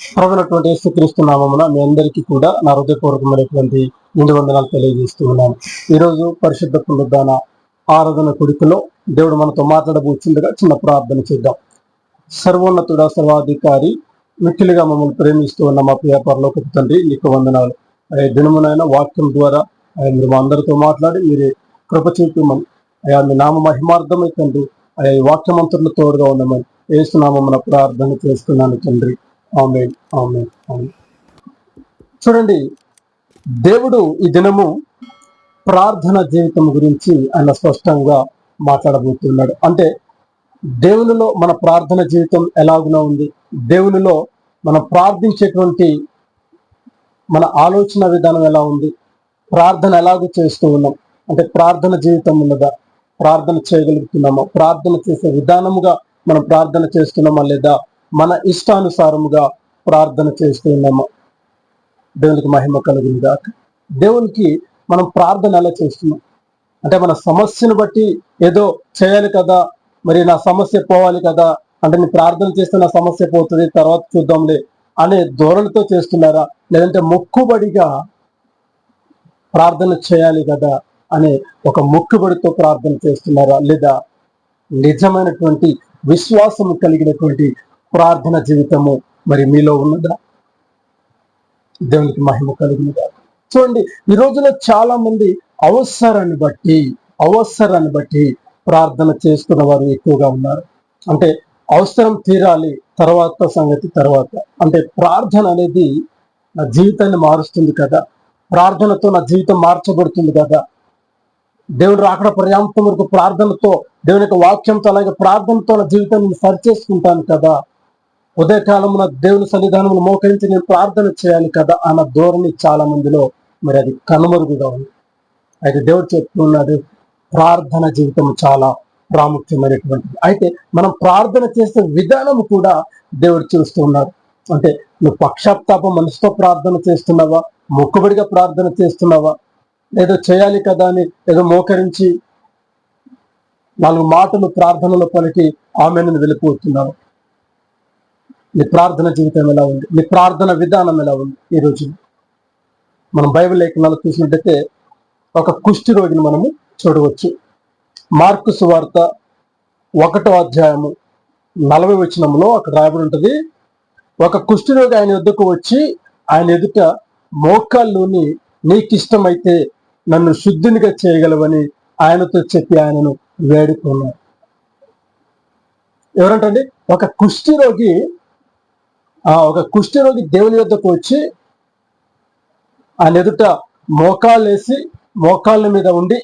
ప్రభువైనటువంటి యేసుక్రీస్తు నామమున మీ అందరికీ కూడా నా హృదయపూర్వకమైనటువంటి నిండు వందనాలు తెలియజేస్తూ ఉన్నాను. ఈరోజు పరిశుద్ధ పునరుద్ధాన ఆరాధన కుడికలో దేవుడు మనతో మాట్లాడబోతుండగా చిన్న ప్రార్థన చేద్దాం. సర్వోన్నతుడ సర్వాధికారి మిక్కిలిగా మమ్మల్ని ప్రేమిస్తూ ఉన్న మా ప్రియ పరలోకపు తండ్రి, నీకు వందనాలు. అయ్యా దినమునైనా వాక్యం ద్వారా మీరు మా అందరితో మాట్లాడి మీరే కృప చూపమని, అయ్యా మీ నామ మహిమార్థమై తండ్రి, అయ్యా ఈ వాక్యమంతులను తోడుగా ఉండమని యేసు నామమున ప్రార్థన చేస్తున్నాను తండ్రి. ఆమేన్, ఆమేన్, ఆమేన్. చూడండి, దేవుడు ఈ దినము ప్రార్థన జీవితం గురించి ఆయన స్పష్టంగా మాట్లాడబోతున్నాడు. అంటే దేవునిలో మన ప్రార్థన జీవితం ఎలాగునా ఉంది, దేవునిలో మనం ప్రార్థించేటువంటి మన ఆలోచన విధానం ఎలా ఉంది, ప్రార్థన ఎలాగో చేస్తూ ఉన్నాం, అంటే ప్రార్థన జీవితం ఉన్నదా, ప్రార్థన చేయగలుగుతున్నామా, ప్రార్థన చేసే విధానముగా మనం ప్రార్థన చేస్తున్నామా లేదా మన ఇష్టానుసారముగా ప్రార్థన చేస్తున్నామా. దేవునికి మహిమ కలుగును గాక. దేవునికి మనం ప్రార్థన ఎలా చేస్తున్నాం అంటే మన సమస్యను బట్టి ఏదో చేయాలి కదా, మరి నా సమస్య పోవాలి కదా, అంటే నేను ప్రార్థన చేస్తే నా సమస్య పోతుంది తర్వాత చూద్దాంలే అనే ధోరణితో చేస్తున్నారా, లేదంటే మొక్కుబడిగా ప్రార్థన చేయాలి కదా అనే ఒక మొక్కుబడితో ప్రార్థన చేస్తున్నారా, లేదా నిజమైనటువంటి విశ్వాసము కలిగినటువంటి ప్రార్థన జీవితము మరి మీలో ఉన్నదా. దేవునికి మహిమ కలుగునుగా. చూడండి, ఈ రోజులో చాలా మంది అవసరాన్ని బట్టి ప్రార్థన చేస్తున్న వారు ఎక్కువగా ఉన్నారు. అంటే అవసరం తీరాలి, తర్వాత సంగతి తర్వాత. అంటే ప్రార్థన అనేది నా జీవితాన్ని మారుస్తుంది కదా, ప్రార్థనతో నా జీవితం మార్చబడుతుంది కదా, దేవుడు రాకడ పర్యాంతం వరకు ప్రార్థనతో, దేవుని యొక్క వాక్యంతో, అలాగే ప్రార్థనతో నా జీవితాన్ని సరిచేసుకుంటాను కదా, ఉదయకాలమున దేవుని సన్నిధానమును మోకరించి నేను ప్రార్థన చేయాలి కదా అన్న ధోరణి చాలా మందిలో మరి అది కనుమరుగుగా ఉంది. అయితే దేవుడు చెప్తున్నాడు, ప్రార్థన జీవితం చాలా ప్రాముఖ్యమైనటువంటిది. అయితే మనం ప్రార్థన చేసే విధానం కూడా దేవుడు చూస్తూ ఉన్నాడు. అంటే నువ్వు పక్షాత్తాప మనసుతో ప్రార్థన చేస్తున్నావా, మొక్కుబడిగా ప్రార్థన చేస్తున్నావా, ఏదో చేయాలి కదా అని ఏదో మోకరించి 4 మాటలు ప్రార్థనలో పలికి ఆమెను వెళ్ళిపోతున్నావు. నీ ప్రార్థన జీవితం ఎలా ఉంది, నీ ప్రార్థన విధానం ఎలా ఉంది. ఈ రోజు మనం బైబిల్ లేఖనాలు చూసినట్టయితే ఒక కుష్టి రోగిని మనము చూడవచ్చు. మార్కు సువార్త 1వ అధ్యాయము 40వ వచనంలో అక్కడ రాయబడి ఉంటుంది, ఒక కుష్టి రోగి ఆయన ఎదుకు వచ్చి ఆయన ఎదుట మోకాల్లోని నీకిష్టమైతే నన్ను శుద్ధినిగా చేయగలవని ఆయనతో చెప్పి ఆయనను వేడుకున్నాడు. ఎవరంటండి, ఒక కుష్టి రోగి దేవుని యొద్దకు వచ్చి ఆయన ఎదుట మోకాళ్ళేసి మోకాళ్ళ మీద ఉండి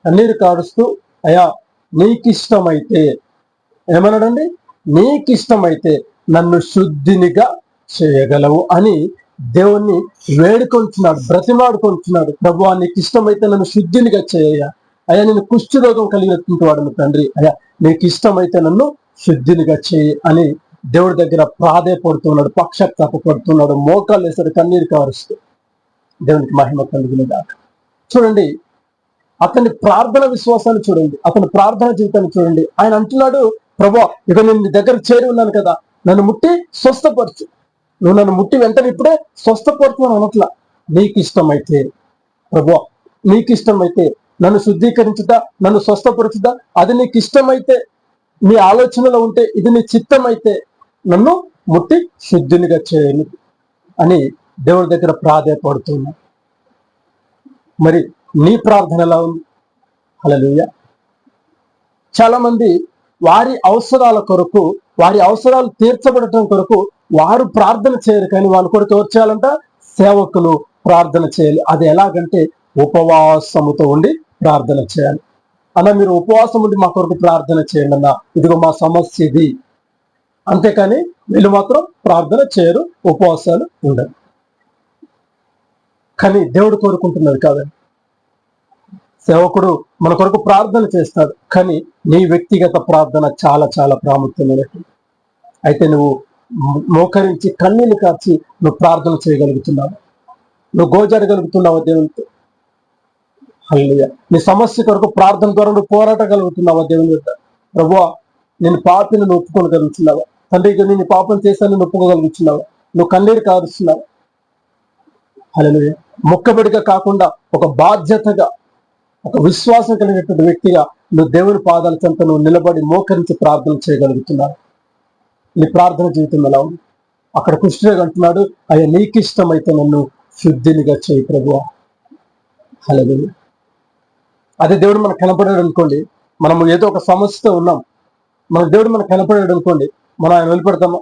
కన్నీరు కాడుస్తూ, అయ్యా నీకిష్టమైతే, ఏమన్నాడండి, నీకిష్టమైతే నన్ను శుద్ధినిగా చేయగలవు అని దేవుణ్ణి వేడుకొంటున్నాడు, బ్రతిమాడుకొంటున్నాడు. ప్రభువా నీకు ఇష్టమైతే నన్ను శుద్ధినిగా చేయ, అయ్యా నేను కుష్టి రోగం కలిగినటువంటి వాడు తండ్రి, అయ్యా నీకు ఇష్టమైతే నన్ను శుద్ధినిగా చేయి అని దేవుడి దగ్గర ప్రాధేయపడుతున్నాడు, పక్షాత్తాప పడుతున్నాడు, మోకాళ్ళు వేసాడు, కన్నీరు కారుస్తూ. దేవునికి మహిమ కలుగునుగా. చూడండి, అతని ప్రార్థన విశ్వాసాన్ని చూడండి, అతని ప్రార్థన జీవితాన్ని చూడండి. ఆయన అంటున్నాడు, ప్రభువా ఇక నేను నీ దగ్గర చేరి ఉన్నాను కదా, నన్ను ముట్టి స్వస్థపరచు, నువ్వు నన్ను ముట్టి వెంటనే ఇప్పుడే స్వస్థపరచు అని అనట్లా. నీకు ఇష్టమైతే ప్రభువా, నీకు ఇష్టమైతే నన్ను శుద్ధీకరించుదా, నన్ను స్వస్థపరచుదా, అది నీకు ఇష్టమైతే, నీ ఆలోచనలో ఉంటే, ఇది నీ చిత్తమైతే నన్ను ముట్టి శుద్ధినిగా చేయను అని దేవుడి దగ్గర ప్రాధేయపడుతున్నా. మరి నీ ప్రార్థన ఎలా ఉంది? హల్లెలూయా. చాలా మంది వారి అవసరాల కొరకు, వారి అవసరాలు తీర్చబడటం కొరకు వారు ప్రార్థన చేయరు, కానీ వాళ్ళ కొరకు ఎవరు చేయాలంట? సేవకులు ప్రార్థన చేయాలి. అది ఎలాగంటే ఉపవాసముతో ఉండి ప్రార్థన చేయాలి. అన్న మీరు ఉపవాసం ఉండి మా కొరకు ప్రార్థన చేయండి అన్న, ఇదిగో మా సమస్య ఇది. అంతేకాని వీళ్ళు మాత్రం ప్రార్థన చేయరు, ఉపవాసాలు ఉండరు. కానీ దేవుడు కోరుకుంటున్నది కాదండి. సేవకుడు మన కొరకు ప్రార్థన చేస్తాడు, కానీ నీ వ్యక్తిగత ప్రార్థన చాలా చాలా ప్రాముఖ్యమైనది. అయితే నువ్వు మోకరించి కన్నీళ్లు కార్చి నువ్వు ప్రార్థన చేయగలుగుతున్నావు, నువ్వు గోజాడగలుగుతున్నావా దేవునితో? హల్లెలూయా. నీ సమస్య కొరకు ప్రార్థన ద్వారా నువ్వు పోరాటగలుగుతున్నావా దేవుని వద్ద? ప్రభువా నేను పాపిని ఒప్పుకోగలుగుతున్నావా? తండ్రి నేను పాపం చేశాను ఒప్పుకోగలుగుతున్నావా? నువ్వు కన్నీరు కారుస్తున్నావు. హల్లెలూయా. మొక్కబడిగా కాకుండా ఒక బాధ్యతగా, ఒక విశ్వాసం కలిగినటువంటి వ్యక్తిగా నువ్వు దేవుని పాదాల చెంత నువ్వు నిలబడి మోకరించి ప్రార్థన చేయగలుగుతున్నావు. నీ ప్రార్థన జీవితం ఎలా ఉంది? అక్కడ కుష్ఠరోగి అంటున్నాడు, అయ్యా నీకు ఇష్టమైతే నన్ను శుద్ధినిగా చేయి ప్రభువా. హల్లెలూయా. అదే దేవుడు మనకు కనపడాడు అనుకోండి, మనము ఏదో ఒక సమస్యతో ఉన్నాం, మన దేవుడు మనకు కనపడాడు అనుకోండి, మనం ఆయన వెళ్ళిపెడతామా?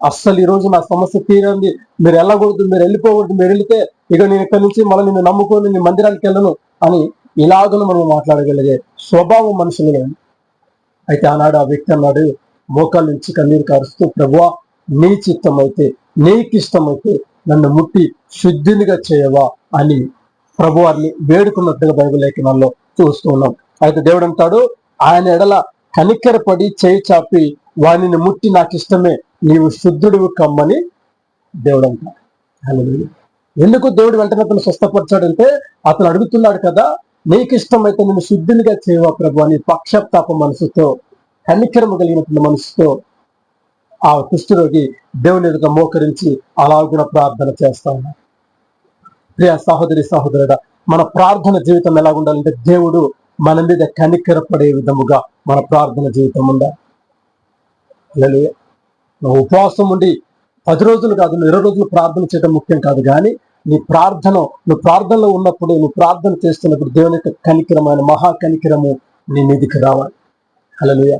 అస్సలు ఈ రోజు నా సమస్య తీరంది, మీరు వెళ్ళకూడదు, మీరు వెళ్ళిపోకూడదు, మీరు వెళితే ఇక నేను ఇక్కడి నుంచి మళ్ళీ నిన్ను నమ్ముకొని నేను మందిరానికి వెళ్ళను అని ఇలాగను మనం మాట్లాడగలిగే స్వభావం మనుషులు. అయితే ఆనాడు ఆ వ్యక్తి అన్నాడు, మోకాళ్ళ నుంచి కన్నీరు కారుస్తూ, ప్రభువా నీ చిత్తం అయితే, నీకు ఇష్టమైతే నన్ను ముట్టి శుద్ధినిగా చేయవా అని ప్రభువారిని వేడుకున్నట్టుగా బైబిల్ లేఖనాల్లో చూస్తూ ఉన్నాం. అయితే దేవుడు అంటాడు, ఆయన ఎడల కనికరపడి చేయి చాపి వానిని ముట్టి నాకు ఇష్టమే, నీవు శుద్ధుడివి కమ్మని దేవుడు అంటాడు. హల్లెలూయా. ఎందుకు దేవుడు వెంటనే అతను స్వస్థపరిచాడంటే, అతను అడుగుతున్నాడు కదా, నీకు ఇష్టమైతే నేను శుద్ధినిగా చేయవా ప్రభు అని పక్షపాత మనసుతో, కనికరము కలిగినటువంటి మనసుతో ఆ కుష్ఠరోగి దేవుని ఎదుట మోకరించి అలాగున ప్రార్థన చేస్తా ఉన్నాడు. ప్రియ సహోదరి సహోదరుడా, మన ప్రార్థన జీవితం ఎలా ఉండాలంటే, దేవుడు మన మీద కనికరపడే విధముగా మన ప్రార్థన జీవితం ఉండాలి. హల్లెలూయా. నువ్వు ఉపవాసం ఉండి 10 రోజులు కాదు, 20 రోజులు ప్రార్థన చేయడం ముఖ్యం కాదు, కానీ నువ్వు ప్రార్థనలో ఉన్నప్పుడు, నువ్వు ప్రార్థన చేస్తున్నప్పుడు దేవుని యొక్క కనికరమైన మహా కనికరము నీ మీదికి రావాలి. హల్లెలూయా.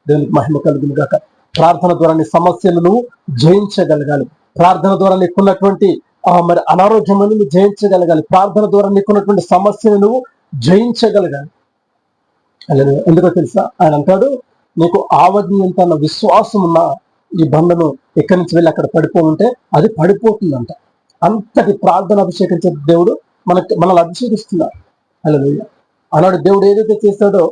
దేవునికి మహిమ కలుగును గాక. ప్రార్థన ద్వారా నీ సమస్యలు నువ్వు జయించగలగాలి. ప్రార్థన ద్వారా నీకున్నటువంటి మరి అనారోగ్యమని నువ్వు జయించగలగాలి. ప్రార్థన ద్వారా నీకున్నటువంటి సమస్యను నువ్వు జయించగలగాలి. హల్లెలూయా. ఎందుకో తెలుసా, ఆయన అంటాడు, నీకు ఆవజ్ఞంత విశ్వాసం ఉన్న ఈ బండను ఎక్కడి నుంచి వెళ్ళి అక్కడ పడిపోతుంటే అది పడిపోతుందంట. అంతటి ప్రార్థన అభిషేకించే దేవుడు మనల్ని అభిషేకిస్తున్నారు. హల్లెలూయా. అలాంటి దేవుడు ఏదైతే చేస్తాడో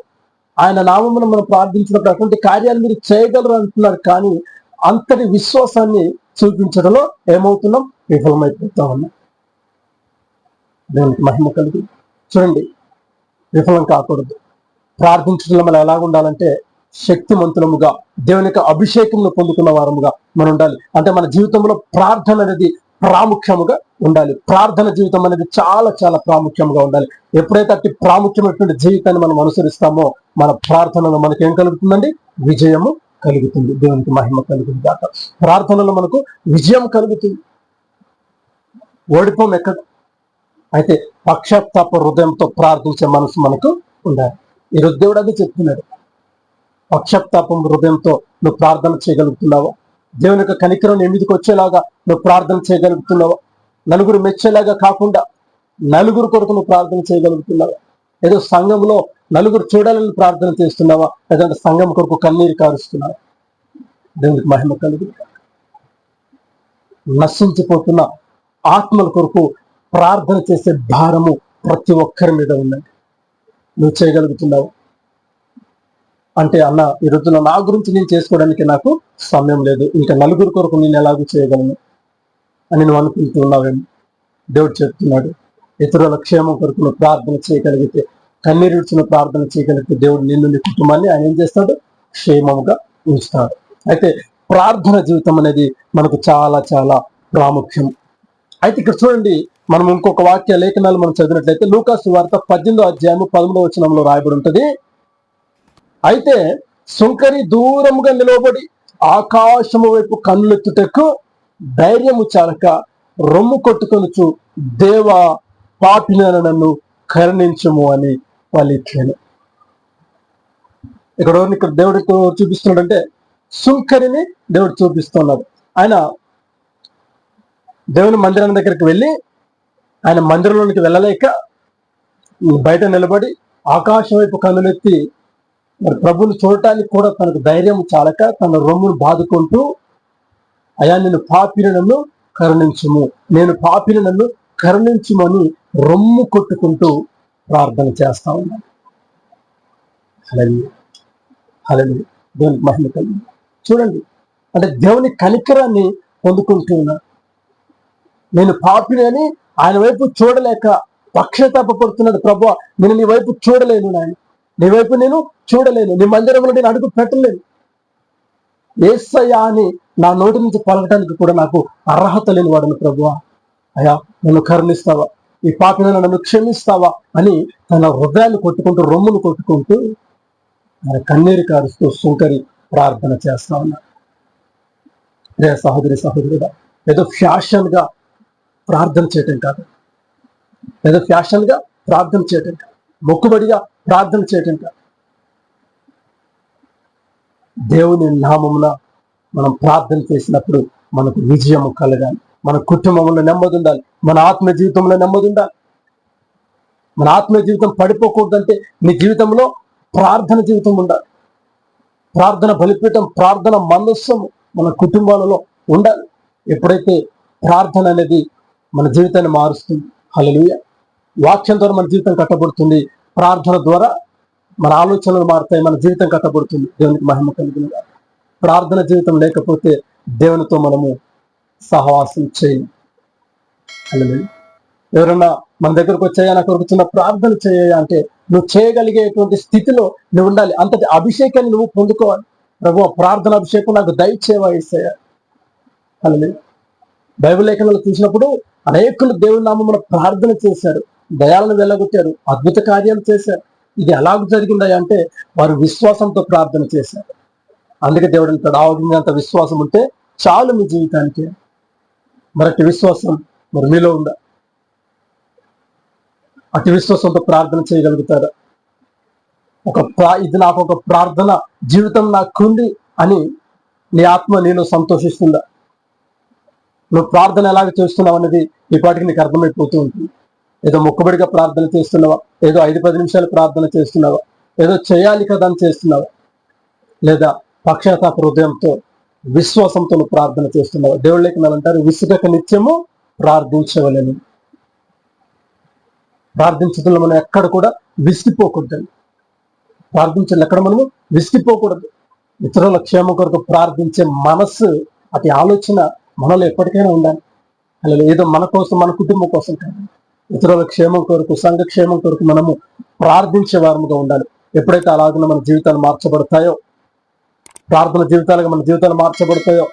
ఆయన నామమును మనం ప్రార్థించినప్పుడు అటువంటి కార్యాలు మీరు చేయగలరు అంటున్నారు, కానీ అంతటి విశ్వాసాన్ని చూపించడంలో ఏమవుతున్నాం? విఫలమైపోతా ఉన్నాం. దేవునికి మహిమ కలిగి. చూడండి, విఫలం కాకూడదు. ప్రార్థించడంలో మనం ఎలా ఉండాలంటే, శక్తిమంతులముగా దేవుని యొక్క అభిషేకంను పొందుకున్న వారముగా మనం ఉండాలి. అంటే మన జీవితంలో ప్రార్థన అనేది ప్రాముఖ్యముగా ఉండాలి. ప్రార్థన జీవితం అనేది చాలా చాలా ప్రాముఖ్యంగా ఉండాలి. ఎప్పుడైతే అతి ప్రాముఖ్యమైనటువంటి జీవితాన్ని మనం అనుసరిస్తామో మన ప్రార్థనలో మనకి ఏం కలుగుతుందండి? విజయము కలుగుతుంది. దేవునికి మహిమ కలుగుతుంది కాక. ప్రార్థనలో మనకు విజయం కలుగుతుంది, ఓడిపోం ఎక్కడ. అయితే పక్షపాత హృదయంతో ప్రార్థించే మనసు మనకు ఉండాలి. ఈరోజు దేవుడు అది చెప్తున్నాడు. పక్షపాతం హృదయంతో నువ్వు ప్రార్థన చేయగలుగుతున్నావా? దేవుని యొక్క కనికరం ఎనిమిదికి వచ్చేలాగా నువ్వు ప్రార్థన చేయగలుగుతున్నావా? నలుగురు మెచ్చేలాగా కాకుండా నలుగురు కొరకు నువ్వు ప్రార్థన చేయగలుగుతున్నావా? ఏదో సంఘంలో నలుగురు చూడాలని ప్రార్థన చేస్తున్నావా? లేదంటే సంఘం కొరకు కన్నీరు కారుస్తున్నావా? దేవునికి మహిమ కలుగు. నశించిపోతున్న ఆత్మల కొరకు ప్రార్థన చేసే భారము ప్రతి ఒక్కరి మీద ఉన్నది. నువ్వు చేయగలుగుతున్నావు అంటే, అన్న ఈ రోజున నా గురించి నేను చేసుకోవడానికి నాకు సమయం లేదు, ఇంకా నలుగురు కొరకు నేను ఎలాగూ చేయగలను అని నువ్వు అనుకుంటున్నావేమో. దేవుడు చెప్తున్నాడు, ఇతరుల క్షేమం కొరకు నువ్వు ప్రార్థన చేయగలిగితే, కన్నీరుడ్చిన ప్రార్థన చేయగలిగితే దేవుడు నిన్ను, నీ కుటుంబాన్ని ఆయన ఏం చేస్తాడు? క్షేమముగా ఉంచుతాడు. అయితే ప్రార్థన జీవితం అనేది మనకు చాలా చాలా ప్రాముఖ్యం. అయితే ఇక్కడ చూడండి, మనం ఇంకొక వాక్య లేఖనాలు మనం చదివినట్లయితే లూకా సువార్త 18వ అధ్యాయము 11వ వచనంలో రాయబడి ఉంటుంది. అయితే సుంకరి దూరముగా నిలవబడి ఆకాశము వైపు కన్నులెత్తుటకు ధైర్యము చాలక రొమ్ము కొట్టుకొనుచు, దేవా పాపినైన నన్ను కరుణించుము అని పలికెను. ఇక్కడ దేవుడు చూపిస్తున్నాడంటే, సుంకరిని దేవుడు చూపిస్తున్నాడు. ఆయన దేవుని మందిరం దగ్గరికి వెళ్ళి, ఆయన మందిరంలోనికి వెళ్ళలేక బయట నిలబడి ఆకాశం వైపు కన్నులెత్తి మరి ప్రభుని చూడటానికి కూడా తనకు ధైర్యం చాలక తన రొమ్మును బాదుకుంటూ, అయా నేను పాపిని నన్ను కరుణించుము, నేను పాపిని నన్ను కరుణించుమని రొమ్ము కొట్టుకుంటూ ప్రార్థన చేస్తా ఉన్నాను. హల్లెలూయా, హల్లెలూయా. దేవునికి మహిమ కలిగింది. చూడండి, అంటే దేవుని కనికరాన్ని పొందుకుంటూ ఉన్నాను. నేను పాపిని అని ఆయన వైపు చూడలేక పక్షతాపడుతున్నాడు. ప్రభువా, నేను నీ వైపు చూడలేను, నాయన నీ వైపు నేను చూడలేను, నీ మందిరంలో నేను అడుగు పెట్టలేను, యేసయ్యా అని నా నోటి నుంచి పలకటానికి కూడా నాకు అర్హత లేని వాడను ప్రభువా, అయ్యా నన్ను కరుణిస్తావా, ఈ పాపిని నన్ను క్షమిస్తావా అని తన హృదయాన్ని కొట్టుకుంటూ, రొమ్మును కొట్టుకుంటూ ఆయన కన్నీరు కారుస్తూ సుంకరి ప్రార్థన చేస్తా ఉన్నాడు. రే సహోదరి సహోదరుడా, ఏదో ఫ్యాషన్ గా ప్రార్థన చేయటం కాదు, ఏదో ఫ్యాషన్ గా ప్రార్థన చేయటం కాదు, మొక్కుబడిగా ప్రార్థన చేయటం కాదు. దేవుని నామమున మనం ప్రార్థన చేసినప్పుడు మనకు విజయము కలగాలి, మన కుటుంబంలో నెమ్మది ఉండాలి, మన ఆత్మ జీవితంలో నెమ్మది ఉండాలి. మన ఆత్మ జీవితం పడిపోకూడదంటే నీ జీవితంలో ప్రార్థన జీవితం ఉండాలి. ప్రార్థన బలిపీఠం, ప్రార్థన మనస్సము మన కుటుంబాలలో ఉండాలి. ఎప్పుడైతే ప్రార్థన అనేది మన జీవితాన్ని మారుస్తుంది, హల్లెలూయా, వాక్యం ద్వారా మన జీవితం కట్టబడుతుంది, ప్రార్థన ద్వారా మన ఆలోచనలు మారుతాయి, మన జీవితం కట్టబడుతుంది. దేవునికి మహిమ కలుగునుగా. ప్రార్థన జీవితం లేకపోతే దేవునితో మనము సహవాసం చేయం. హల్లెలూయా. ఎవరన్నా మన దగ్గరకు వచ్చాయా, నా కొరకు చిన్న ప్రార్థన చేయ అంటే నువ్వు చేయగలిగేటువంటి స్థితిలో నువ్వు ఉండాలి. అంతటి అభిషేకాన్ని నువ్వు పొందుకోవాలి. ప్రభువా, ప్రార్థన అభిషేకం నాకు దయచేవా యేసయ్యా. హల్లెలూయా. బైబిల్ లేఖనాలు చూసినప్పుడు అనేకులు దేవుని నామమున ప్రార్థన చేశారు, దయాలను వెళ్ళగొట్టారు, అద్భుత కార్యాలు చేశారు. ఇది ఎలాగ జరిగిందా అంటే వారు విశ్వాసంతో ప్రార్థన చేశారు. అందుకే దేవుడు అంటాడు, ఆవగించేంత విశ్వాసం ఉంటే చాలు మీ జీవితానికి. మరటి విశ్వాసం మరి మీలో ఉందా? అతి విశ్వాసంతో ప్రార్థన చేయగలుగుతారా? ఇది నాకు ఒక ప్రార్థన జీవితం నాకుంది అని నీ ఆత్మ నీలో సంతోషిస్తుందా? నువ్వు ప్రార్థన ఎలాగ చేస్తున్నావు అనేది ఈ పాటికి నీకు అర్థమైపోతూ ఉంటుంది. ఏదో మొక్కుబడిగా ప్రార్థన చేస్తున్నావా, ఏదో 5-10 నిమిషాలు ప్రార్థన చేస్తున్నావా, ఏదో చేయాలి కదా అని చేస్తున్నావా, లేదా పక్షాతాప హృదయంతో విశ్వాసంతో నువ్వు ప్రార్థన చేస్తున్నావా? దేవుళ్ళ లేఖనాలు అంటారు, విసుగక నిత్యము ప్రార్థించవలని. ప్రార్థించడంలో మనం ఎక్కడ కూడా విసిగిపోకూడదండి. ప్రార్థించడం ఎక్కడ మనము విసిగిపోకూడదు. ఇతరుల క్షేమం కొరకు ప్రార్థించే మనస్సు, అతి ఆలోచన మనలో ఎప్పటికైనా ఉండాలి. అలా ఏదో మన కోసం, మన కుటుంబం కోసం కాదు, ఇతరుల క్షేమం కొరకు, సంఘ క్షేమం కొరకు మనము ప్రార్థించే వారముగా ఉండాలి. ఎప్పుడైతే అలాగే మన జీవితాలు మార్చబడతాయో, ప్రార్థన జీవితాలుగా మన జీవితాలు మార్చబడతాయో,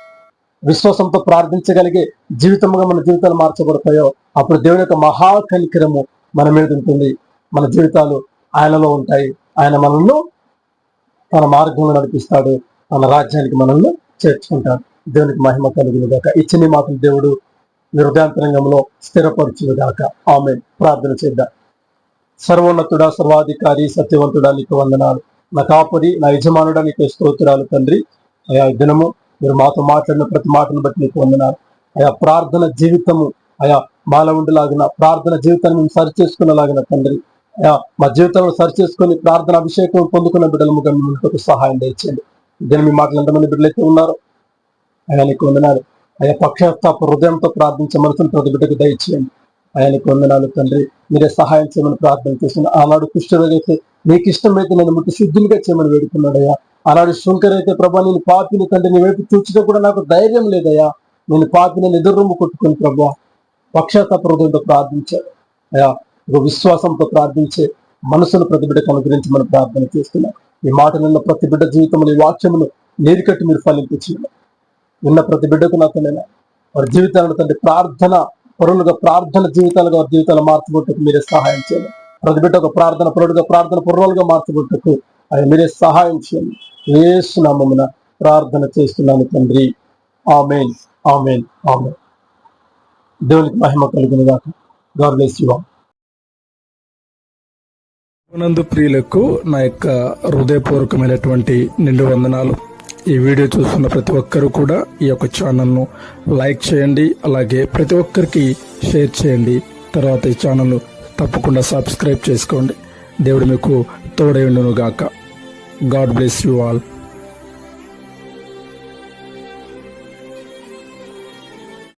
విశ్వాసంతో ప్రార్థించగలిగే జీవితముగా మన జీవితాలు మార్చబడతాయో, అప్పుడు దేవుని యొక్క మహాకనికరము మన మీద ఉంటుంది. మన జీవితాలు ఆయనలో ఉంటాయి. ఆయన మనల్ని తన మార్గంలో నడిపిస్తాడు, తన రాజ్యానికి మనల్ని చేర్చుకుంటాడు. దేవునికి మహిమ కలుగును గాక. ఇచ్చిన మాటలు దేవుడు మీ హృదయాంతరంగంలో స్థిరపరచును గాక. ఆమేన్. ప్రార్థన చేద్దాం. సర్వోన్నతుడా, సర్వాధికారి, సత్యవంతుడా, నీకు వందనాలు. నా కాపరి, నా యజమానుడా, నీకు స్తోత్రాలు తండ్రి. అయా దినము మీరు మాతో మాట్లాడిన ప్రతి మాటను బట్టి నీకు వందనాలు. అయా ప్రార్థన జీవితము అయా మాలో ఉండేలాగిన, ప్రార్థన జీవితాన్ని మేము సరి చేసుకునేలాగిన తండ్రి, అయా మా జీవితంలో సరి చేసుకుని ప్రార్థన అభిషేకం పొందుకున్న బిడ్డలముగా మీకు సహాయం దయచేయండి. దీని మీ మాటలు ఎంతమంది బిడ్డలైతే ఉన్నారో అయా నీకు వందనాలు. అయా పక్షాతాప హృదయంతో ప్రార్థించే మనసును ప్రతి బిడ్డకు దయచేయండి. అయా నీకు వందనాలు తండ్రి. మీరే సహాయం చేయమని ప్రార్థన చేస్తున్నా. ఆనాడు కుష్ఠరోగైతే నీకు ఇష్టమైతే నేను ముట్టి శుద్ధినిగా చేయమని వేడుకున్నాడు అయ్యా. ఆనాడు శుంకరైతే ప్రభా నేను పాపిని తండ్రి, నీ వైపు చూచడం కూడా నాకు ధైర్యం లేదయ్యా, నేను పాపిని ఎదుర్రొమ్ము కొట్టుకుని ప్రభా పక్షాతాప హృదయంతో ప్రార్థించాడు అయా. ఒక విశ్వాసంతో ప్రార్థించే మనసును ప్రతి బిడ్డకు అనుగ్రహించి మనం ప్రార్థన చేస్తున్నాం. ఈ మాటలున్న ప్రతి బిడ్డ జీవితంలో ఈ వాక్యమును నీరుకట్టి మీరు ఫలింపించారు. విన్న ప్రతి బిడ్డకు నాతోనైనా వారి జీవితాలను తండ్రి ప్రార్థన పరులుగా, ప్రార్థన జీవితాలుగా వారి జీవితాలు మార్చబొట్టుకు మీరే సహాయం చేయండి. ప్రతి బిడ్డ ఒక ప్రార్థన పరుడుగా, ప్రార్థన పుర్రాలుగా మార్చబొట్టుకు ఆయన మీరే సహాయం చేయండి. యేసు నామమున ప్రార్థన చేస్తున్నాను తండ్రి. ఆమేన్, ఆమేన్, ఆమేన్. దేవునికి మహిమ కలుగును గాక. God bless you all. నందు ప్రియులకు నా యొక్క హృదయపూర్వకమైనటువంటి నిండు వందనాలు. ఈ వీడియో చూస్తున్న ప్రతి ఒక్కరూ కూడా ఈ యొక్క ఛానల్ను లైక్ చేయండి, అలాగే ప్రతి ఒక్కరికి షేర్ చేయండి. తర్వాత ఈ ఛానల్ను తప్పకుండా సబ్స్క్రైబ్ చేసుకోండి. దేవుడు మీకు తోడై ఉండును గాక. God bless you all.